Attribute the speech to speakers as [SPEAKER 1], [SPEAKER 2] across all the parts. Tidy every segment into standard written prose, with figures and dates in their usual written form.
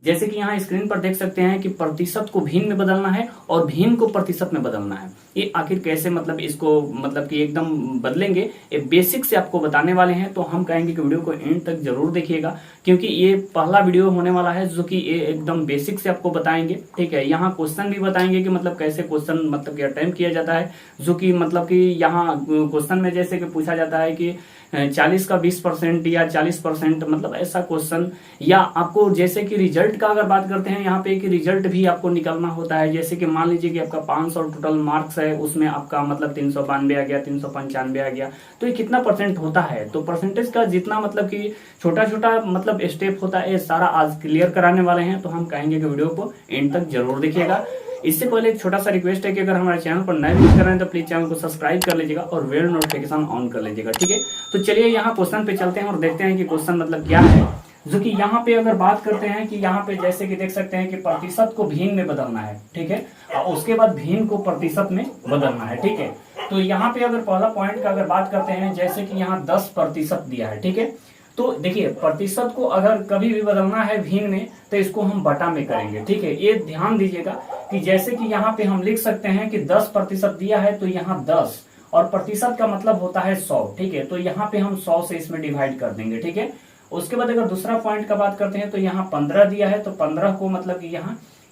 [SPEAKER 1] जैसे कि यहाँ स्क्रीन पर देख सकते हैं कि प्रतिशत को भिन्न में बदलना है और भिन्न को प्रतिशत में बदलना है। ये आखिर कैसे मतलब इसको मतलब कि एकदम बदलेंगे, ये बेसिक से आपको बताने वाले हैं। तो हम कहेंगे कि वीडियो को एंड तक जरूर देखिएगा, क्योंकि ये पहला वीडियो होने वाला है जो कि ये एकदम बेसिक से आपको बताएंगे। ठीक है, यहाँ क्वेश्चन भी बताएंगे कि मतलब कैसे क्वेश्चन मतलब कि अटेम्प्ट किया जाता है, जो कि मतलब कि यहाँ क्वेश्चन में जैसे कि पूछा जाता है कि 40 का 20% या 40%, मतलब ऐसा क्वेश्चन। या आपको जैसे कि रिजल्ट का अगर बात करते हैं यहाँ पे कि रिजल्ट भी आपको निकालना होता है। जैसे कि मान लीजिए कि आपका 500 टोटल मार्क्स है, उसमें आपका मतलब 392 आ गया, 395 आ गया, तो ये कितना परसेंट होता है। तो परसेंटेज का जितना मतलब कि छोटा छोटा मतलब स्टेप होता है, ये सारा आज क्लियर कराने वाले हैं। तो हम कहेंगे कि वीडियो को एंड तक जरूर देखिएगा। इससे पहले एक छोटा सा रिक्वेस्ट है कि अगर हमारे चैनल पर नए विजिट कर रहे हैं तो प्लीज चैनल को सब्सक्राइब कर लीजिएगा और बेल नोटिफिकेशन ऑन कर लीजिएगा। ठीक है, तो चलिए यहाँ क्वेश्चन पे चलते हैं और देखते हैं कि क्वेश्चन मतलब क्या है। जो कि यहाँ पे अगर बात करते हैं कि यहाँ पे जैसे कि देख सकते हैं कि प्रतिशत को भिन्न में बदलना है। ठीक है, और उसके बाद भिन्न को प्रतिशत में बदलना है। ठीक है, तो यहाँ पे अगर पहला पॉइंट का अगर बात करते हैं, जैसे कि यहाँ 10% दिया है। ठीक है, तो देखिए प्रतिशत को अगर कभी भी बदलना है भिन्न में तो इसको हम बटा में करेंगे। ठीक है, ये ध्यान दीजिएगा कि जैसे कि यहाँ पे हम लिख सकते हैं कि 10% दिया है तो यहाँ 10 और प्रतिशत का मतलब होता है 100। ठीक है, तो यहाँ पे हम 100 से इसमें डिवाइड कर देंगे। ठीक है, उसके बाद अगर दूसरा पॉइंट का बात करते हैं तो यहाँ 15 दिया है, तो 15 को मतलब कि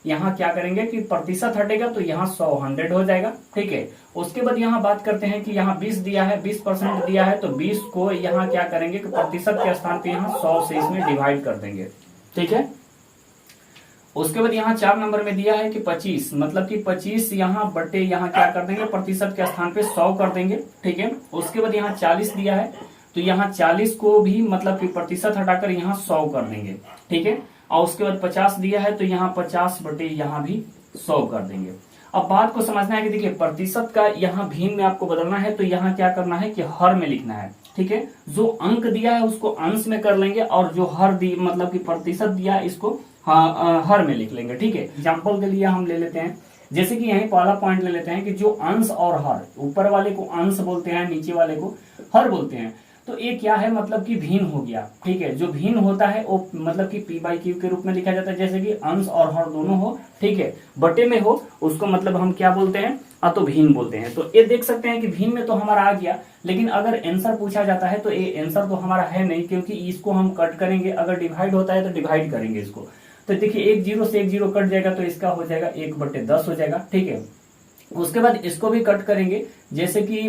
[SPEAKER 1] यहाँ क्या करेंगे कि प्रतिशत हटेगा तो यहाँ 100 हो जाएगा। ठीक है, उसके बाद यहाँ बात करते हैं कि यहाँ 20 दिया है, 20% दिया है, तो 20 को यहाँ क्या करेंगे कि प्रतिशत के स्थान पे यहाँ 100 से इसमें डिवाइड कर देंगे। ठीक है, उसके बाद यहाँ 4 नंबर में दिया है कि 25, मतलब कि 25 यहाँ बटे यहाँ क्या कर देंगे प्रतिशत के स्थान पे 100 कर देंगे। ठीक है, उसके बाद यहाँ 40 दिया है, तो यहाँ 40 को भी मतलब कि प्रतिशत हटाकर यहाँ 100 कर देंगे। ठीक है, और उसके बाद 50 दिया है, तो यहाँ 50 बटे यहाँ भी 100 कर देंगे। अब बात को समझना है कि देखिए प्रतिशत का यहाँ भिन्न में आपको बदलना है, तो यहाँ क्या करना है कि हर में लिखना है। ठीक है, जो अंक दिया है उसको अंश में कर लेंगे और जो हर दी मतलब कि प्रतिशत दिया है इसको हर में लिख लेंगे। ठीक है, एग्जाम्पल के लिए हम ले लेते हैं, जैसे कि यही पहला पॉइंट ले लेते हैं कि जो अंश और हर, ऊपर वाले को अंश बोलते हैं, नीचे वाले को हर बोलते हैं। तो ये क्या है मतलब कि भिन्न हो गया। ठीक है, जो भिन्न होता है वो मतलब कि P/Q के रूप में लिखा जाता है, जैसे कि अंश और हर दोनों हो। ठीक है, बटे में हो उसको मतलब हम क्या बोलते हैं, तो भिन्न बोलते हैं। तो ये देख सकते हैं कि भिन्न में तो हमारा आ गया, लेकिन अगर आंसर पूछा जाता है तो ये आंसर तो हमारा है नहीं, क्योंकि इसको हम कट करेंगे। अगर डिवाइड होता है तो डिवाइड करेंगे इसको, तो देखिए 1 0 से 1 0 कट जाएगा, तो इसका हो जाएगा 1/10 हो जाएगा। ठीक है, उसके बाद इसको भी कट करेंगे, जैसे कि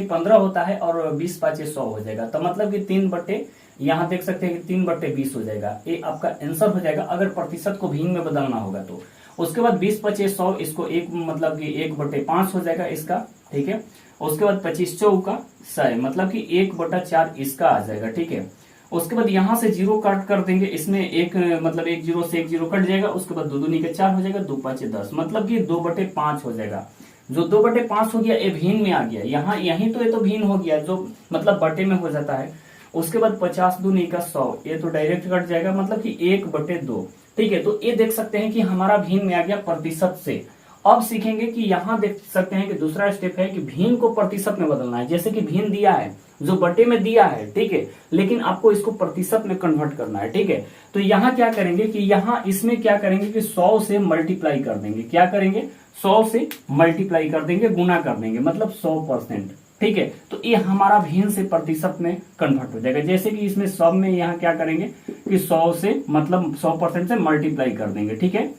[SPEAKER 1] 15 होता है और 20 5 100 हो जाएगा, तो मतलब कि 3 बटे यहाँ देख सकते हैं कि 3/20 हो जाएगा। ये आपका आंसर हो जाएगा अगर प्रतिशत को भिन्न में बदलना होगा तो। उसके बाद 20 5 100, इसको एक मतलब कि 1/5 हो जाएगा इसका। ठीक है, उसके बाद 25 चौका 100, मतलब कि 1/4 इसका आ जाएगा। ठीक है, उसके बाद यहाँ से 0 काट कर देंगे, इसमें एक मतलब 1 0 से 1 0 कट जाएगा। उसके बाद 2 दूनी के 4 हो जाएगा, 2 5 10, मतलब कि 2/5 हो जाएगा। जो 2/5 हो गया ये भिन्न में आ गया, यहाँ यही तो ये तो भिन्न हो गया, जो मतलब बटे में हो जाता है। उसके बाद 50 दूनी का 100, ये तो डायरेक्ट कट जाएगा, मतलब कि 1/2। ठीक है, तो ये देख सकते हैं कि हमारा भिन्न में आ गया प्रतिशत से। अब सीखेंगे कि यहाँ देख सकते हैं कि दूसरा स्टेप है कि भिन्न को प्रतिशत में बदलना है। जैसे कि भिन्न दिया है, जो बटे में दिया है, ठीक है, लेकिन आपको इसको प्रतिशत में कन्वर्ट करना है। ठीक है, तो यहाँ क्या करेंगे कि यहाँ इसमें क्या करेंगे कि 100 से मल्टीप्लाई कर देंगे। क्या करेंगे, 100 से मल्टीप्लाई कर देंगे, गुना कर देंगे, मतलब 100%। ठीक है, तो ये हमारा भिन्न से प्रतिशत में कन्वर्ट हो जाएगा। जैसे कि इसमें सब में यहाँ क्या करेंगे कि 100 से मतलब 100% से मल्टीप्लाई कर देंगे। ठीक है,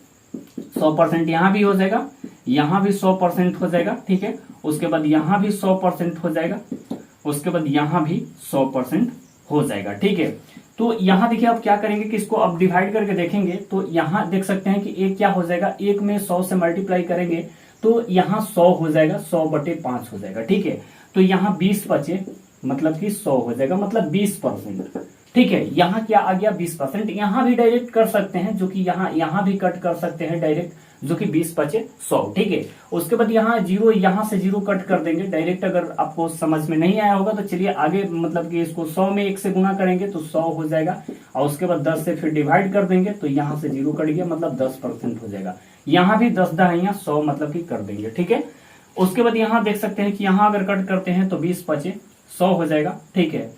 [SPEAKER 1] 100% यहाँ भी हो जाएगा, यहाँ भी 100% हो जाएगा। ठीक है, उसके बाद यहाँ भी 100% हो जाएगा, उसके बाद यहाँ भी 100% हो जाएगा। ठीक है, तो यहाँ देखिए अब क्या करेंगे कि इसको अब डिवाइड करके देखेंगे, तो यहाँ देख सकते हैं कि एक क्या हो जाएगा, एक में 100 से मल्टीप्लाई करेंगे तो यहाँ 100 हो जाएगा, 100/5 हो जाएगा। ठीक है, तो यहाँ 20 बचे मतलब कि 100 हो जाएगा, मतलब 20%। ठीक है, यहाँ क्या आ गया 20%। यहाँ भी डायरेक्ट कर सकते हैं, जो कि यहाँ भी कट कर सकते हैं डायरेक्ट, जो कि 20 5 100। ठीक है, उसके बाद यहाँ 0, यहाँ से 0 कट कर देंगे डायरेक्ट। अगर आपको समझ में नहीं आया होगा तो चलिए आगे मतलब कि इसको 100 में 1 से गुना करेंगे तो 100 हो जाएगा, और उसके बाद 10 से फिर डिवाइड कर देंगे तो यहाँ से 0 कट गया, मतलब 10% हो जाएगा। यहाँ भी 10 दहाइयां 100 मतलब कि कर देंगे। ठीक है, उसके बाद यहाँ देख सकते हैं कि यहाँ अगर कट करते हैं तो 20 5 100 हो जाएगा। ठीक है,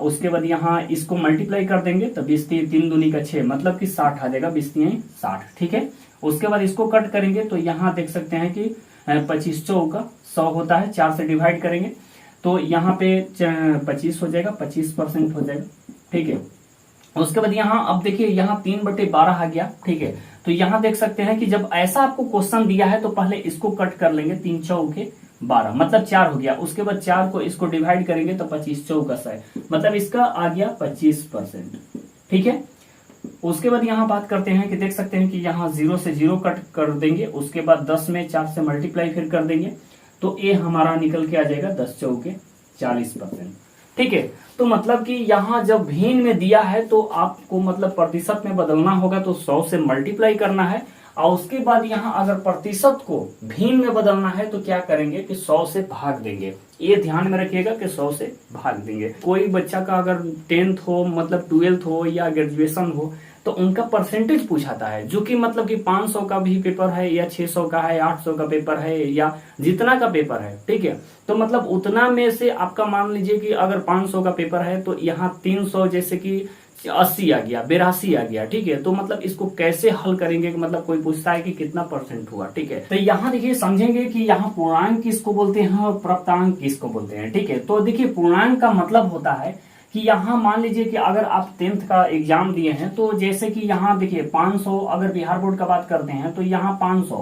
[SPEAKER 1] उसके बाद यहाँ इसको मल्टीप्लाई कर देंगे तो 20 3 दूनी का 6 मतलब कि 60 आ जाएगा, 20 3 60, ठीक है। उसके बाद इसको कट करेंगे तो यहाँ देख सकते हैं कि 25 चौका 100 होता है, 4 से डिवाइड करेंगे तो यहाँ पे 25 हो जाएगा, 25% हो जाएगा, ठीक है। उसके बाद यहाँ अब देखिए यहाँ 3/12 आ गया, ठीक है। तो यहाँ देख सकते हैं कि जब ऐसा आपको क्वेश्चन दिया है तो पहले इसको कट कर लेंगे, 3 चौके 12 मतलब 4 हो गया। उसके बाद 4 को इसको डिवाइड करेंगे तो 25 चौका 100 मतलब इसका आ गया 25%, ठीक है। उसके बाद यहाँ बात करते हैं कि देख सकते हैं कि यहाँ 0 से 0 कट कर देंगे, उसके बाद 10 में 4 से मल्टीप्लाई फिर कर देंगे तो ये हमारा निकल के आ जाएगा 10 चौके 40%, ठीक है। तो मतलब कि यहाँ जब भिन्न में दिया है तो आपको मतलब प्रतिशत में बदलना होगा तो 100 से मल्टीप्लाई करना है, और उसके बाद यहाँ अगर प्रतिशत को भिन्न में बदलना है तो क्या करेंगे कि 100 से भाग देंगे। ये ध्यान में रखिएगा कि 100 से भाग देंगे। कोई बच्चा का अगर 10th हो मतलब 12th हो या ग्रेजुएशन हो तो उनका परसेंटेज पूछाता है, जो कि मतलब कि 500 का भी पेपर है या 600 का है, 800 का पेपर है या जितना का पेपर है, ठीक है। तो मतलब उतना में से आपका मान लीजिए कि अगर 500 का पेपर है तो यहाँ 300 जैसे कि 80 आ गया, 82 आ गया, ठीक है। तो मतलब इसको कैसे हल करेंगे कि मतलब कोई पूछता है कि कितना परसेंट हुआ, ठीक है। तो यहाँ देखिए समझेंगे कि यहाँ पूर्णांक किसको बोलते हैं और प्राप्तांक किसको बोलते हैं, ठीक है। तो देखिए पूर्णांक का मतलब होता है कि यहाँ मान लीजिए कि अगर आप 10th का एग्जाम दिए हैं तो जैसे कि यहाँ देखिए 500, अगर बिहार बोर्ड का बात करते हैं तो यहाँ 500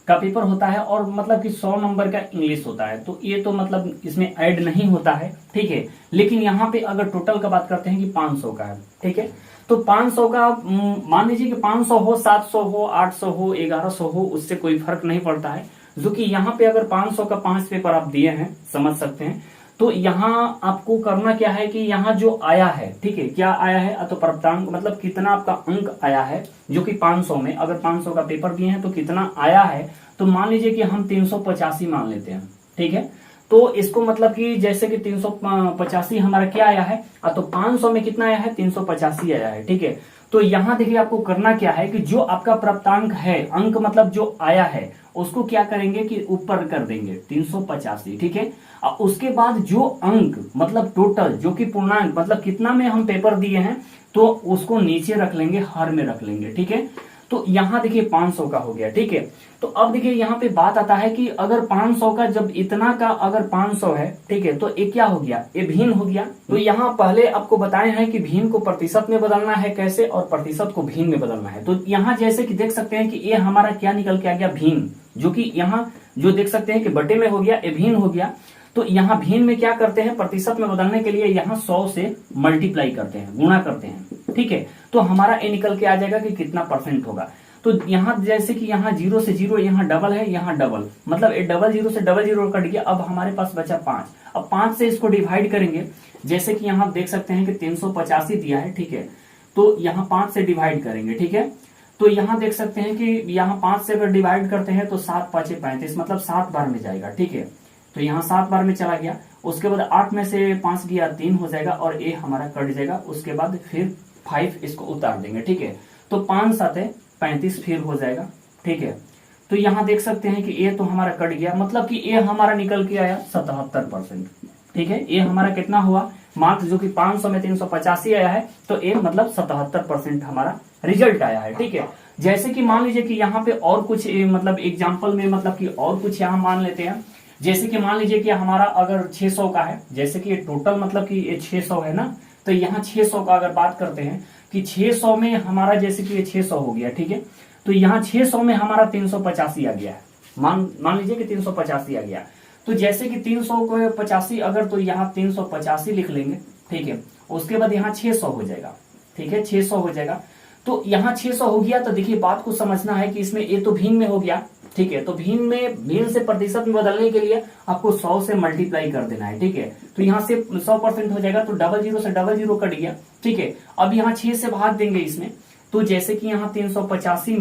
[SPEAKER 1] का पेपर होता है और मतलब कि 100 नंबर का इंग्लिश होता है, तो ये तो मतलब इसमें ऐड नहीं होता है, ठीक है। लेकिन यहाँ पे अगर टोटल का बात करते हैं कि 500 का है, ठीक है। तो 500 का मान लीजिए कि 500 हो, 700 हो, 800 हो, 1100 हो, उससे कोई फर्क नहीं पड़ता है। जो कि यहाँ पे अगर 500 का 5 पेपर आप दिए हैं, समझ सकते हैं। तो यहाँ आपको करना क्या है कि यहाँ जो आया है, ठीक है, क्या आया है तो प्राप्तांक मतलब कितना आपका अंक आया है, जो कि 500 में अगर 500 का पेपर दिए हैं तो कितना आया है। तो मान लीजिए कि हम 385 मान लेते हैं, ठीक है। तो इसको मतलब कि जैसे कि 385 हमारा क्या आया है तो 500 में कितना आया है, 385 आया है, ठीक है। तो यहाँ देखिए आपको करना क्या है कि जो आपका प्राप्तांक है, अंक मतलब जो आया है, उसको क्या करेंगे कि ऊपर कर देंगे 385, ठीक है। और उसके बाद जो अंक मतलब टोटल जो कि पूर्णांक मतलब कितना में हम पेपर दिए हैं तो उसको नीचे रख लेंगे, हर में रख लेंगे, ठीक है। तो यहाँ देखिए 500 का हो गया, ठीक है। तो अब देखिए यहाँ पे बात आता है कि अगर 500 का जब इतना का अगर 500 है, ठीक है, तो ये क्या हो गया, ये भिन्न हो गया। तो यहाँ पहले आपको बताए हैं कि भिन्न को प्रतिशत में बदलना है कैसे और प्रतिशत को भिन्न में बदलना है। तो यहाँ जैसे कि देख सकते हैं कि ये हमारा क्या निकल के आ गया, भिन्न, जो कि यहाँ जो देख सकते हैं कि बटे में हो गया, ये भिन्न हो गया। तो यहाँ भिन्न में क्या करते हैं, प्रतिशत में बदलने के लिए यहाँ 100 से मल्टीप्लाई करते हैं, गुणा करते हैं, ठीक है। तो हमारा ये निकल के आ जाएगा कि कितना परसेंट होगा। तो यहाँ जैसे कि यहाँ 0 से 0 यहाँ डबल है, यहाँ डबल मतलब 00 से 00 कट गया। अब हमारे पास बचा 5। अब 5 से इसको डिवाइड करेंगे, जैसे कि यहाँ देख सकते हैं कि 385 दिया है, ठीक है। तो यहाँ 5 से डिवाइड करेंगे, ठीक है। तो यहाँ देख सकते हैं कि यहाँ 5 से अगर डिवाइड करते हैं तो 7 5 35 मतलब 7 बार में जाएगा, ठीक है। तो यहाँ 7 बार में चला गया। उसके बाद 8 में से 5 गया 3 हो जाएगा और ए हमारा कट जाएगा। उसके बाद फिर 5 इसको उतार देंगे, ठीक है। तो 5 7 35 फिर हो जाएगा, ठीक है। तो यहाँ देख सकते हैं कि ए तो हमारा कट गया, मतलब कि ए हमारा निकल के आया 77%, ठीक है। ए हमारा कितना हुआ, मार्क्स जो कि 500 में 385 आया है, तो ए मतलब 77% हमारा रिजल्ट आया है, ठीक है। जैसे कि मान लीजिए कि यहाँ पे और कुछ मतलब एग्जाम्पल में मतलब कि और कुछ यहाँ मान लेते हैं। जैसे कि मान लीजिए कि हमारा अगर 600 का है, जैसे कि टोटल मतलब कि ये 600 है ना, तो यहाँ 600 का अगर बात करते हैं कि 600 में हमारा जैसे कि ये 600 हो गया, ठीक है। तो यहाँ 600 में हमारा 385 आ गया है, मान लीजिए कि 385 आ गया। तो जैसे कि 385 अगर, तो यहाँ 385 लिख लेंगे, ठीक है। उसके बाद यहाँ 600 हो जाएगा, ठीक है, 600 हो जाएगा। तो यहाँ 600 हो गया। तो देखिए बात को समझना है कि इसमें ये तो भिन्न में हो गया, ठीक है। तो भिन्न से प्रतिशत में बदलने के लिए आपको 100 से मल्टीप्लाई कर देना है, ठीक है। तो यहाँ से 100% हो जाएगा, तो 00 से 00 कट गया, ठीक है। अब यहाँ 6 से भाग देंगे इसमें। तो जैसे कि यहाँ 385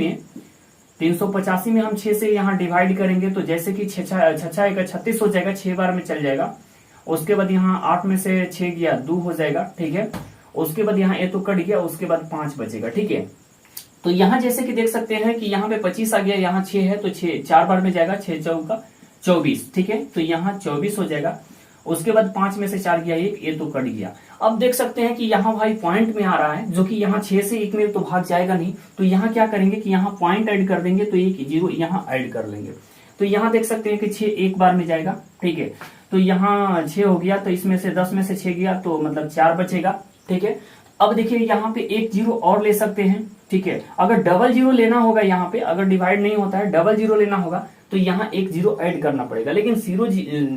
[SPEAKER 1] में हम 6 से यहाँ डिवाइड करेंगे, तो जैसे कि 36 हो जाएगा, 6 बार में चल जाएगा। उसके बाद यहाँ 8 में से 6 गया 2 हो जाएगा, ठीक है। उसके बाद यहाँ ए तो कट गया, उसके बाद 5 बचेगा, ठीक है। तो यहाँ जैसे कि देख सकते हैं कि यहाँ पे 25 आ गया, यहाँ 6 है तो 6 4 बार में जाएगा, 6 चौका 24, ठीक है। तो यहाँ 24 हो जाएगा। उसके बाद 5 में से 4 गया 1, ये तो कट गया। अब देख सकते हैं कि यहाँ भाई पॉइंट में आ रहा है, जो कि यहाँ 6 से 1 में तो भाग जाएगा नहीं, तो यहाँ क्या करेंगे कि यहाँ पॉइंट ऐड कर देंगे, तो एक 0 यहाँ ऐड कर लेंगे। तो यहाँ देख सकते हैं कि 6 एक बार में जाएगा, ठीक है। तो यहाँ 6 हो गया, तो इसमें से 10 में से 6 गया तो मतलब 4 बचेगा, ठीक है। अब देखिए यहाँ पे एक 0 और ले सकते हैं, ठीक है। अगर डबल 0 लेना होगा, यहाँ पे अगर डिवाइड नहीं होता है, डबल 0 लेना होगा तो यहाँ एक 0 ऐड करना पड़ेगा, लेकिन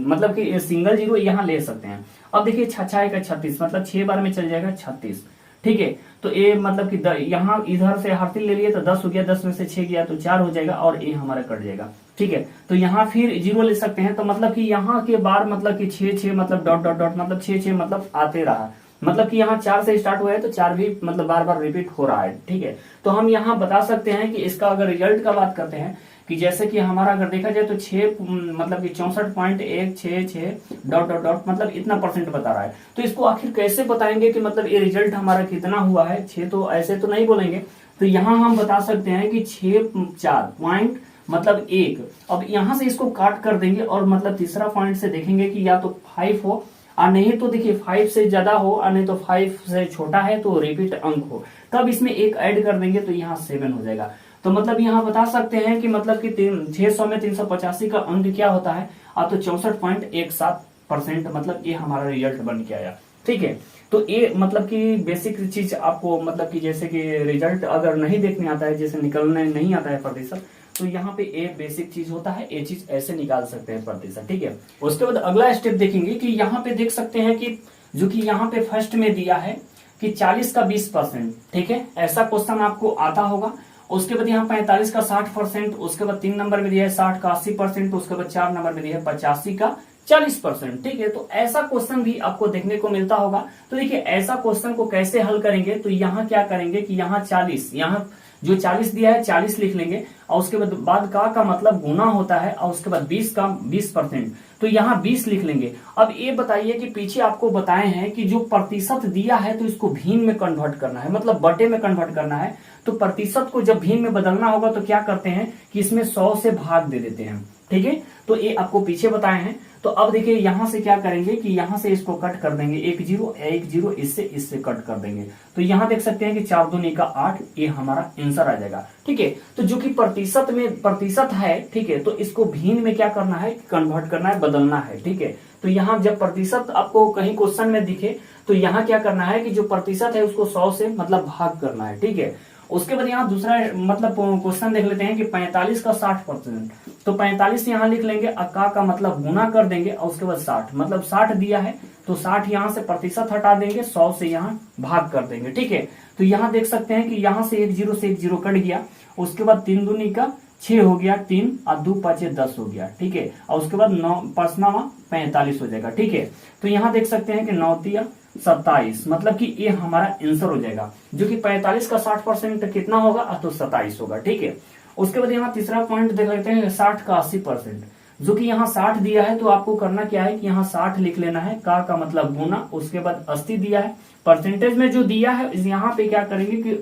[SPEAKER 1] मतलब कि सिंगल 0 यहाँ ले सकते हैं। अब देखिए 6 का 36, मतलब 6 बार में चल जाएगा 36, ठीक है। तो ए मतलब कि यहाँ इधर से हार्तिल ले लिए तो 10 हो गया, 10 में से 6 गया तो 4 हो जाएगा और ए हमारा कट जाएगा, ठीक है। तो यहाँ फिर 0 ले सकते हैं, तो मतलब कि यहाँ के बार मतलब कि 6 मतलब डॉट डॉट डॉट मतलब 6 मतलब आते रहा, मतलब कि यहाँ 4 से स्टार्ट हुआ है तो 4 भी मतलब बार बार रिपीट हो रहा है, ठीक है। तो हम यहाँ बता सकते हैं कि इसका अगर रिजल्ट का बात करते हैं कि जैसे कि हमारा अगर देखा जाए तो 6 मतलब कि 64.166 डॉट डॉट डॉट मतलब इतना परसेंट बता रहा है। तो इसको आखिर कैसे बताएंगे कि मतलब ये रिजल्ट हमारा कितना हुआ है, 6 तो ऐसे तो नहीं बोलेंगे। तो यहाँ हम बता सकते हैं कि 6 पॉइंट मतलब 1। अब यहाँ से इसको काट कर देंगे और मतलब तीसरा पॉइंट से देखेंगे कि या तो 5 हो और नहीं तो देखिए 5 से ज्यादा हो और नहीं तो 5 से छोटा है तो रिपीट अंक हो, तब इसमें एक ऐड कर देंगे तो यहाँ 7 हो जाएगा। तो मतलब यहाँ बता सकते हैं कि मतलब कि 600 में 385 का अंक क्या होता है, अब तो 64.17% मतलब ये हमारा रिजल्ट बन के आया, ठीक है। तो ये मतलब कि बेसिक चीज आपको मतलब कि जैसे कि रिजल्ट अगर नहीं देखने आता है, जैसे निकलने नहीं आता है प्रतिशत, तो यहाँ पे ये बेसिक चीज होता है, ये चीज ऐसे निकाल सकते हैं प्रतिशत, ठीक है। उसके बाद अगला स्टेप देखेंगे कि यहाँ पे देख सकते हैं कि जो कि यहाँ पे फर्स्ट में दिया है कि 40 का 20%, ठीक है, ऐसा क्वेश्चन आपको आता होगा। उसके बाद यहाँ 45 का 60%, उसके बाद 3 नंबर में दिया है 60 का 80%, उसके बाद 4 नंबर में दिया है 85 का 40%, ठीक है। तो ऐसा क्वेश्चन भी आपको देखने को मिलता होगा। तो देखिए ऐसा क्वेश्चन को कैसे हल करेंगे, तो यहाँ क्या करेंगे कि यहाँ 40, यहाँ जो 40 दिया है 40 लिख लेंगे और उसके बाद का मतलब गुना होता है और उसके बाद 20 का 20%, तो यहाँ 20 लिख लेंगे। अब ये बताइए कि पीछे आपको बताए हैं कि जो प्रतिशत दिया है तो इसको भीन में कन्वर्ट करना है, मतलब बटे में कन्वर्ट करना है। तो प्रतिशत को जब भीन में बदलना होगा तो क्या करते हैं कि इसमें 100 से भाग दे देते हैं, ठीक है। तो ये आपको पीछे बताए हैं। तो अब देखिए यहाँ से क्या करेंगे कि यहाँ से इसको कट कर देंगे, 1 0 इससे कट कर देंगे। तो यहाँ देख सकते हैं कि 4 दूनी का 8, ये हमारा आंसर आ जाएगा, ठीक है। तो जो कि प्रतिशत में प्रतिशत है, ठीक है, तो इसको भीन में क्या करना है, कन्वर्ट करना है, बदलना है, ठीक है। तो यहाँ जब प्रतिशत आपको कहीं क्वेश्चन में दिखे तो यहाँ क्या करना है कि जो प्रतिशत है उसको 100 से मतलब भाग करना है, ठीक है। उसके बाद यहाँ दूसरा मतलब क्वेश्चन देख लेते हैं कि 45 का 60%, तो 45 यहाँ लिख लेंगे, का मतलब गुना कर देंगे और उसके बाद 60 मतलब 60 दिया है तो 60 यहाँ से प्रतिशत हटा देंगे, 100 से यहाँ भाग कर देंगे, ठीक है। तो यहाँ देख सकते हैं कि यहाँ से 1 0 कट गया, उसके बाद 3 दूनी का 6 हो गया, 3 और 2 5 10 हो गया, ठीक है। और उसके बाद 9 5 45 हो जाएगा, ठीक है। तो यहाँ देख सकते हैं कि 9 3 27 मतलब कि ये हमारा आंसर हो जाएगा, जो कि 45 का 60% कितना होगा, तो 27 होगा, ठीक है। उसके बाद यहाँ तीसरा पॉइंट देख लेते हैं 60 का 80%, जो कि यहाँ 60 दिया है तो आपको करना क्या है कि यहाँ 60 लिख लेना है, का मतलब गुना, उसके बाद 80 दिया है, परसेंटेज में जो दिया है यहाँ पे क्या करेंगे कि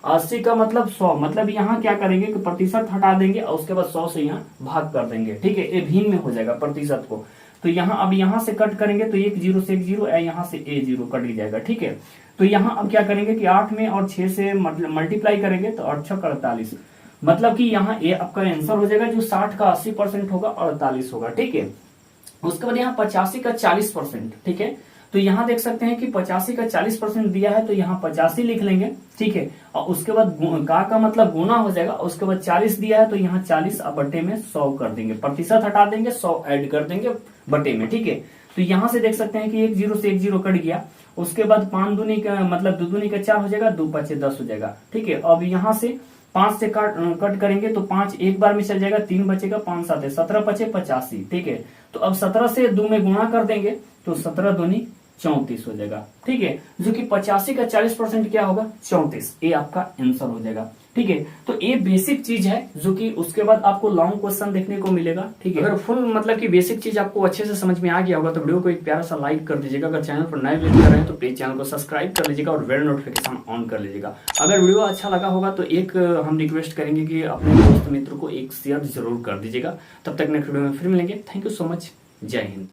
[SPEAKER 1] 80 का मतलब 100, मतलब यहाँ क्या करेंगे कि प्रतिशत हटा देंगे और उसके बाद 100 से यहाँ भाग कर देंगे, ठीक है। ये भीन में हो जाएगा प्रतिशत को। तो यहाँ अब यहाँ से कट करेंगे तो 1 0 से 1 0, यहाँ से a 0 कट जाएगा, ठीक है। तो यहाँ अब क्या करेंगे कि 8 में और 6 से मल्टीप्लाई करेंगे तो 8 6 48, मतलब कि यहाँ ये आपका आंसर हो जाएगा, जो 60 का 80% होगा 48 होगा, ठीक है। उसके बाद यहाँ 85 का 40%, ठीक है। तो यहाँ देख सकते हैं कि 85 का 40% दिया है तो यहाँ 85 लिख लेंगे, ठीक है। और उसके बाद का मतलब गुना हो जाएगा, उसके बाद 40 दिया है तो यहाँ 40 अब बटे में 100 कर देंगे, प्रतिशत हटा देंगे, 100 ऐड कर देंगे बटे में, ठीक है। तो यहाँ से देख सकते हैं कि 1 0 से 1 0 कट गया, उसके बाद 5 दूनी का मतलब 2 दूनी का 4 हो जाएगा, 2 5 10 हो जाएगा, ठीक है। अब यहाँ से 5 से कट करेंगे तो 5 एक बार में चल जाएगा, 3 बचेगा, 5 7 17 5 85, ठीक है। तो अब 17 से 2 में गुणा कर देंगे तो 17 दूनी 34 हो जाएगा, ठीक है। जो कि 85 का 40% क्या होगा, 34, ये आपका आंसर हो जाएगा, ठीक है। तो ये बेसिक चीज है, जो कि उसके बाद आपको लॉन्ग क्वेश्चन देखने को मिलेगा, ठीक है। अगर फुल मतलब कि बेसिक चीज आपको अच्छे से समझ में आ गया होगा तो वीडियो को एक प्यारा सा लाइक कर दीजिएगा। अगर चैनल पर नए विजिट कर रहे हैं तो प्लीज चैनल को सब्सक्राइब कर लीजिएगा और बेल नोटिफिकेशन ऑन कर लीजिएगा। अगर वीडियो अच्छा लगा होगा तो एक हम रिक्वेस्ट करेंगे कि अपने दोस्त मित्र को एक शेयर जरूर कर दीजिएगा। तब तक नेक्स्ट वीडियो में फिर मिलेंगे। थैंक यू सो मच, जय हिंद।